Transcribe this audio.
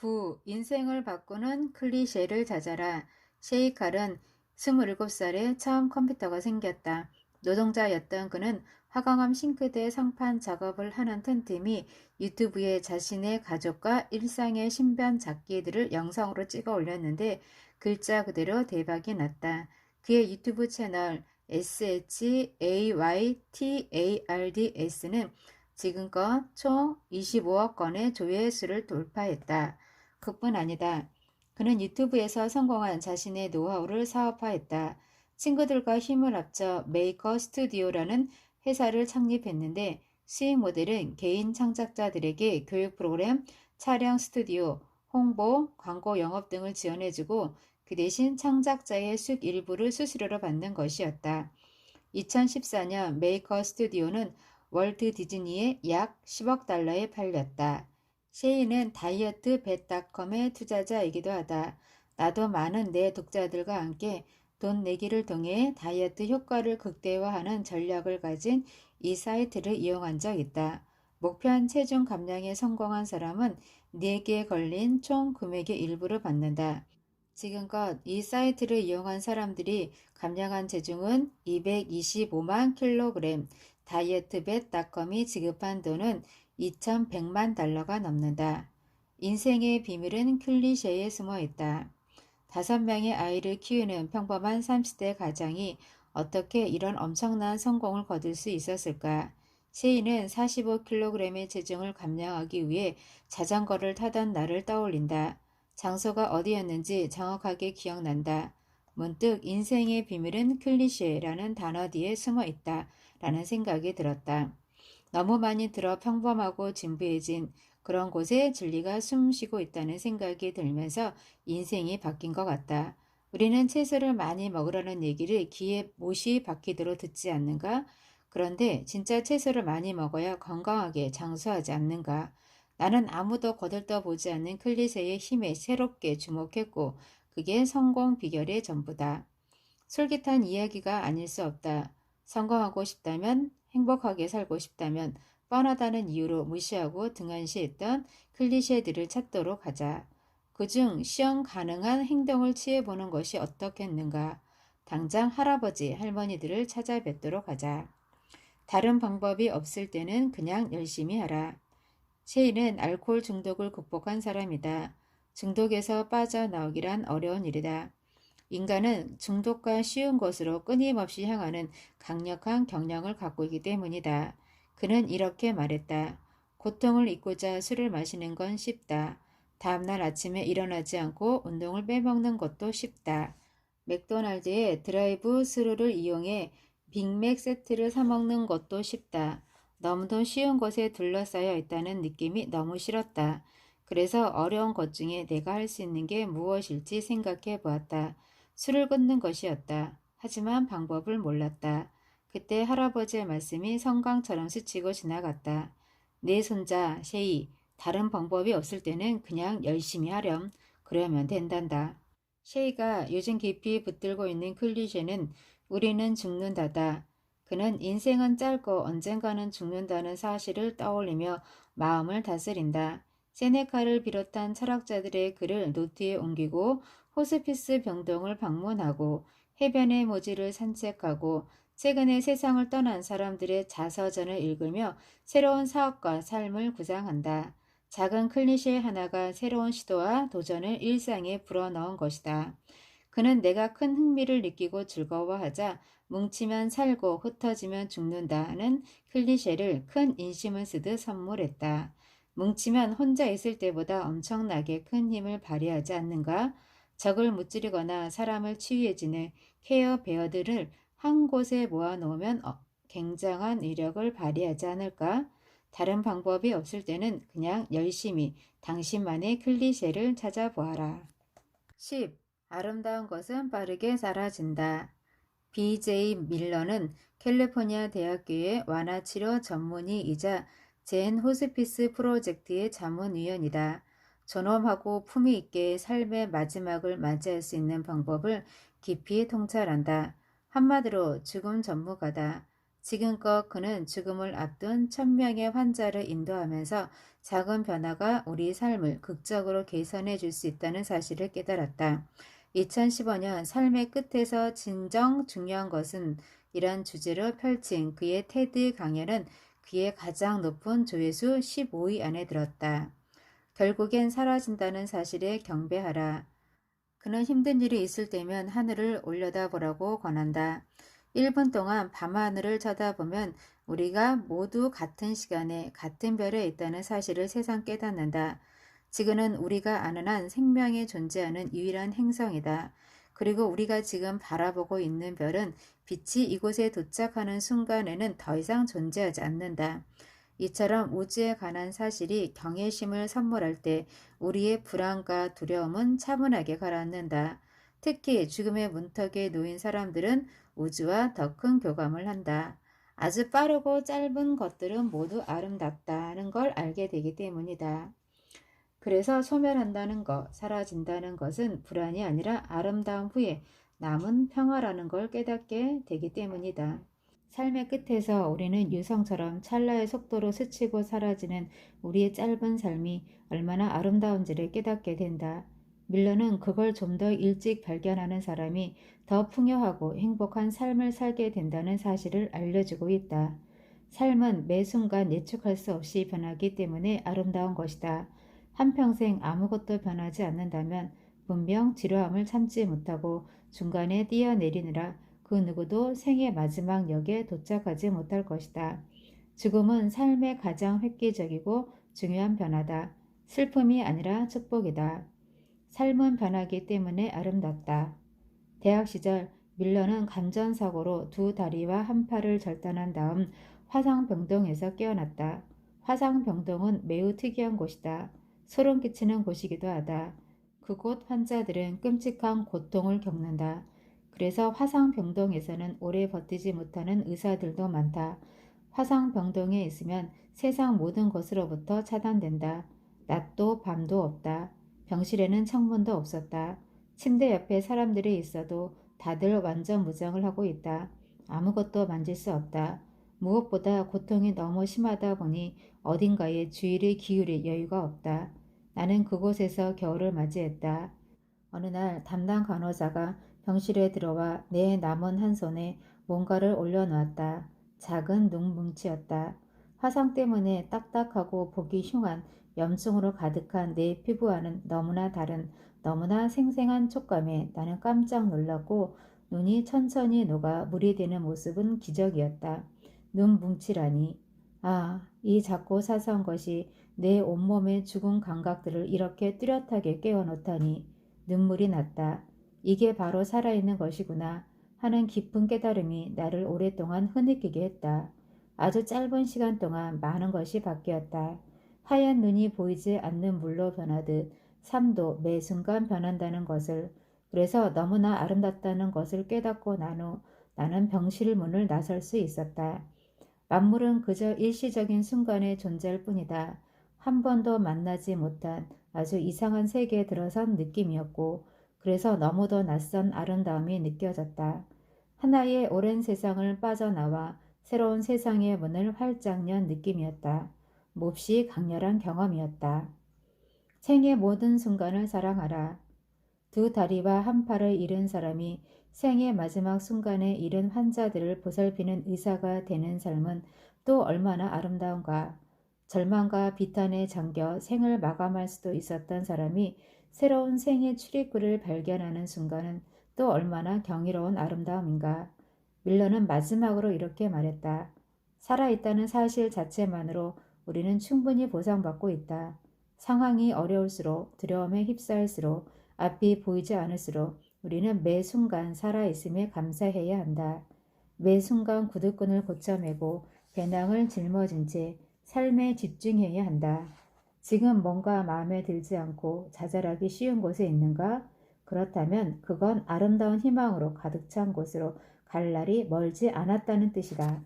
9. 인생을 바꾸는 클리셰를 찾아라. 셰이칼은 27살에 처음 컴퓨터가 생겼다. 노동자였던 그는 화강암 싱크대 상판 작업을 하는 틈틈이 유튜브에 자신의 가족과 일상의 신변 잡기들을 영상으로 찍어 올렸는데 글자 그대로 대박이 났다. 그의 유튜브 채널 SHAYTARDS는 지금껏 총 25억 건의 조회수를 돌파했다. 그뿐 아니다. 그는 유튜브에서 성공한 자신의 노하우를 사업화했다. 친구들과 힘을 합쳐 메이커 스튜디오라는 회사를 창립했는데 수익 모델은 개인 창작자들에게 교육 프로그램, 촬영 스튜디오, 홍보, 광고 영업 등을 지원해주고 그 대신 창작자의 수익 일부를 수수료로 받는 것이었다. 2014년 메이커 스튜디오는 월트 디즈니에 약 10억 달러에 팔렸다. 셰이는 다이어트 벳닷컴의 투자자이기도 하다. 나도 많은 내 독자들과 함께 돈 내기를 통해 다이어트 효과를 극대화하는 전략을 가진 이 사이트를 이용한 적 있다. 목표한 체중 감량에 성공한 사람은 4개에 걸린 총 금액의 일부를 받는다. 지금껏 이 사이트를 이용한 사람들이 감량한 체중은 225만 킬로그램, 다이어트벳닷컴이 지급한 돈은 2,100만 달러가 넘는다. 인생의 비밀은 클리셰에 숨어 있다. 5명의 아이를 키우는 평범한 30대 가장이 어떻게 이런 엄청난 성공을 거둘 수 있었을까? 셰이는 45kg의 체중을 감량하기 위해 자전거를 타던 날을 떠올린다. 장소가 어디였는지 정확하게 기억난다. 문득 인생의 비밀은 클리셰라는 단어 뒤에 숨어 있다 라는 생각이 들었다. 너무 많이 들어 평범하고 진부해진 그런 곳에 진리가 숨쉬고 있다는 생각이 들면서 인생이 바뀐 것 같다. 우리는 채소를 많이 먹으라는 얘기를 귀에 못이 박히도록 듣지 않는가? 그런데 진짜 채소를 많이 먹어야 건강하게 장수하지 않는가? 나는 아무도 거들떠보지 않는 클리셰의 힘에 새롭게 주목했고 그게 성공 비결의 전부다. 솔깃한 이야기가 아닐 수 없다. 성공하고 싶다면, 행복하게 살고 싶다면 뻔하다는 이유로 무시하고 등한시했던 클리셰들을 찾도록 하자. 그중 시험 가능한 행동을 취해보는 것이 어떻겠는가. 당장 할아버지, 할머니들을 찾아뵙도록 하자. 다른 방법이 없을 때는 그냥 열심히 하라. 셰이는 알코올 중독을 극복한 사람이다. 중독에서 빠져나오기란 어려운 일이다. 인간은 중독과 쉬운 것으로 끊임없이 향하는 강력한 경향을 갖고 있기 때문이다. 그는 이렇게 말했다. 고통을 잊고자 술을 마시는 건 쉽다. 다음날 아침에 일어나지 않고 운동을 빼먹는 것도 쉽다. 맥도날드의 드라이브 스루를 이용해 빅맥 세트를 사 먹는 것도 쉽다. 너무도 쉬운 것에 둘러싸여 있다는 느낌이 너무 싫었다. 그래서 어려운 것 중에 내가 할 수 있는 게 무엇일지 생각해 보았다. 술을 끊는 것이었다. 하지만 방법을 몰랐다. 그때 할아버지의 말씀이 성강처럼 스치고 지나갔다. 내 손자 셰이, 다른 방법이 없을 때는 그냥 열심히 하렴. 그러면 된단다. 셰이가 요즘 깊이 붙들고 있는 클리셰는 우리는 죽는다다. 그는 인생은 짧고 언젠가는 죽는다는 사실을 떠올리며 마음을 다스린다. 세네카를 비롯한 철학자들의 글을 노트에 옮기고 호스피스 병동을 방문하고 해변의 모지를 산책하고 최근에 세상을 떠난 사람들의 자서전을 읽으며 새로운 사업과 삶을 구상한다. 작은 클리셰 하나가 새로운 시도와 도전을 일상에 불어넣은 것이다. 그는 내가 큰 흥미를 느끼고 즐거워하자 뭉치면 살고 흩어지면 죽는다는 클리셰를 큰 인심을 쓰듯 선물했다. 뭉치면 혼자 있을 때보다 엄청나게 큰 힘을 발휘하지 않는가? 적을 무찌르거나 사람을 치유해주는 케어 베어들을 한 곳에 모아놓으면 굉장한 위력을 발휘하지 않을까? 다른 방법이 없을 때는 그냥 열심히 당신만의 클리셰를 찾아보아라. 10. 아름다운 것은 빠르게 사라진다. B.J. 밀러는 캘리포니아 대학교의 완화치료 전문의이자 젠 호스피스 프로젝트의 자문위원이다. 존엄하고 품위 있게 삶의 마지막을 맞이할 수 있는 방법을 깊이 통찰한다. 한마디로 죽음 전무가다. 지금껏 그는 죽음을 앞둔 1000명의 환자를 인도하면서 작은 변화가 우리 삶을 극적으로 개선해 줄 수 있다는 사실을 깨달았다. 2015년 삶의 끝에서 진정 중요한 것은 이란 주제로 펼친 그의 테드 강연은 그의 가장 높은 조회수 15위 안에 들었다. 결국엔 사라진다는 사실에 경배하라. 그는 힘든 일이 있을 때면 하늘을 올려다보라고 권한다. 1분 동안 밤하늘을 쳐다보면 우리가 모두 같은 시간에 같은 별에 있다는 사실을 새삼 깨닫는다. 지구는 우리가 아는 한 생명이 존재하는 유일한 행성이다. 그리고 우리가 지금 바라보고 있는 별은 빛이 이곳에 도착하는 순간에는 더 이상 존재하지 않는다. 이처럼 우주에 관한 사실이 경외심을 선물할 때 우리의 불안과 두려움은 차분하게 가라앉는다. 특히 죽음의 문턱에 놓인 사람들은 우주와 더 큰 교감을 한다. 아주 빠르고 짧은 것들은 모두 아름답다는 걸 알게 되기 때문이다. 그래서 소멸한다는 것, 사라진다는 것은 불안이 아니라 아름다움 후에 남은 평화라는 걸 깨닫게 되기 때문이다. 삶의 끝에서 우리는 유성처럼 찰나의 속도로 스치고 사라지는 우리의 짧은 삶이 얼마나 아름다운지를 깨닫게 된다. 밀러는 그걸 좀 더 일찍 발견하는 사람이 더 풍요하고 행복한 삶을 살게 된다는 사실을 알려주고 있다. 삶은 매 순간 예측할 수 없이 변하기 때문에 아름다운 것이다. 한평생 아무것도 변하지 않는다면 분명 지루함을 참지 못하고 중간에 뛰어내리느라 그 누구도 생의 마지막 역에 도착하지 못할 것이다. 죽음은 삶의 가장 획기적이고 중요한 변화다. 슬픔이 아니라 축복이다. 삶은 변하기 때문에 아름답다. 대학 시절 밀러는 감전사고로 두 다리와 한 팔을 절단한 다음 화상병동에서 깨어났다. 화상병동은 매우 특이한 곳이다. 소름 끼치는 곳이기도 하다. 그곳 환자들은 끔찍한 고통을 겪는다. 그래서 화상병동에서는 오래 버티지 못하는 의사들도 많다. 화상병동에 있으면 세상 모든 것으로부터 차단된다. 낮도 밤도 없다. 병실에는 창문도 없었다. 침대 옆에 사람들이 있어도 다들 완전 무장을 하고 있다. 아무것도 만질 수 없다. 무엇보다 고통이 너무 심하다 보니 어딘가에 주의를 기울일 여유가 없다. 나는 그곳에서 겨울을 맞이했다. 어느 날 담당 간호사가 병실에 들어와 내 남은 한 손에 뭔가를 올려놓았다. 작은 눈뭉치였다. 화상 때문에 딱딱하고 보기 흉한 염증으로 가득한 내 피부와는 너무나 다른 너무나 생생한 촉감에 나는 깜짝 놀랐고 눈이 천천히 녹아 물이 되는 모습은 기적이었다. 눈 뭉치라니. 아, 이 작고 사소한 것이 내 온몸의 죽은 감각들을 이렇게 뚜렷하게 깨워놓다니. 눈물이 났다. 이게 바로 살아있는 것이구나 하는 깊은 깨달음이 나를 오랫동안 흐느끼게 했다. 아주 짧은 시간 동안 많은 것이 바뀌었다. 하얀 눈이 보이지 않는 물로 변하듯 삶도 매 순간 변한다는 것을, 그래서 너무나 아름답다는 것을 깨닫고 난 후 나는 병실 문을 나설 수 있었다. 만물은 그저 일시적인 순간의 존재일 뿐이다. 한 번도 만나지 못한 아주 이상한 세계에 들어선 느낌이었고, 그래서 너무도 낯선 아름다움이 느껴졌다. 하나의 오랜 세상을 빠져나와 새로운 세상의 문을 활짝 연 느낌이었다. 몹시 강렬한 경험이었다. 생의 모든 순간을 사랑하라. 두 다리와 한 팔을 잃은 사람이 생의 마지막 순간에 잃은 환자들을 보살피는 의사가 되는 삶은 또 얼마나 아름다운가. 절망과 비탄에 잠겨 생을 마감할 수도 있었던 사람이 새로운 생의 출입구를 발견하는 순간은 또 얼마나 경이로운 아름다움인가. 밀러는 마지막으로 이렇게 말했다. 살아있다는 사실 자체만으로 우리는 충분히 보상받고 있다. 상황이 어려울수록, 두려움에 휩싸일수록, 앞이 보이지 않을수록 우리는 매 순간 살아있음에 감사해야 한다. 매 순간 구두끈을 고쳐매고 배낭을 짊어진 채 삶에 집중해야 한다. 지금 뭔가 마음에 들지 않고 좌절하기 쉬운 곳에 있는가? 그렇다면 그건 아름다운 희망으로 가득 찬 곳으로 갈 날이 멀지 않았다는 뜻이다.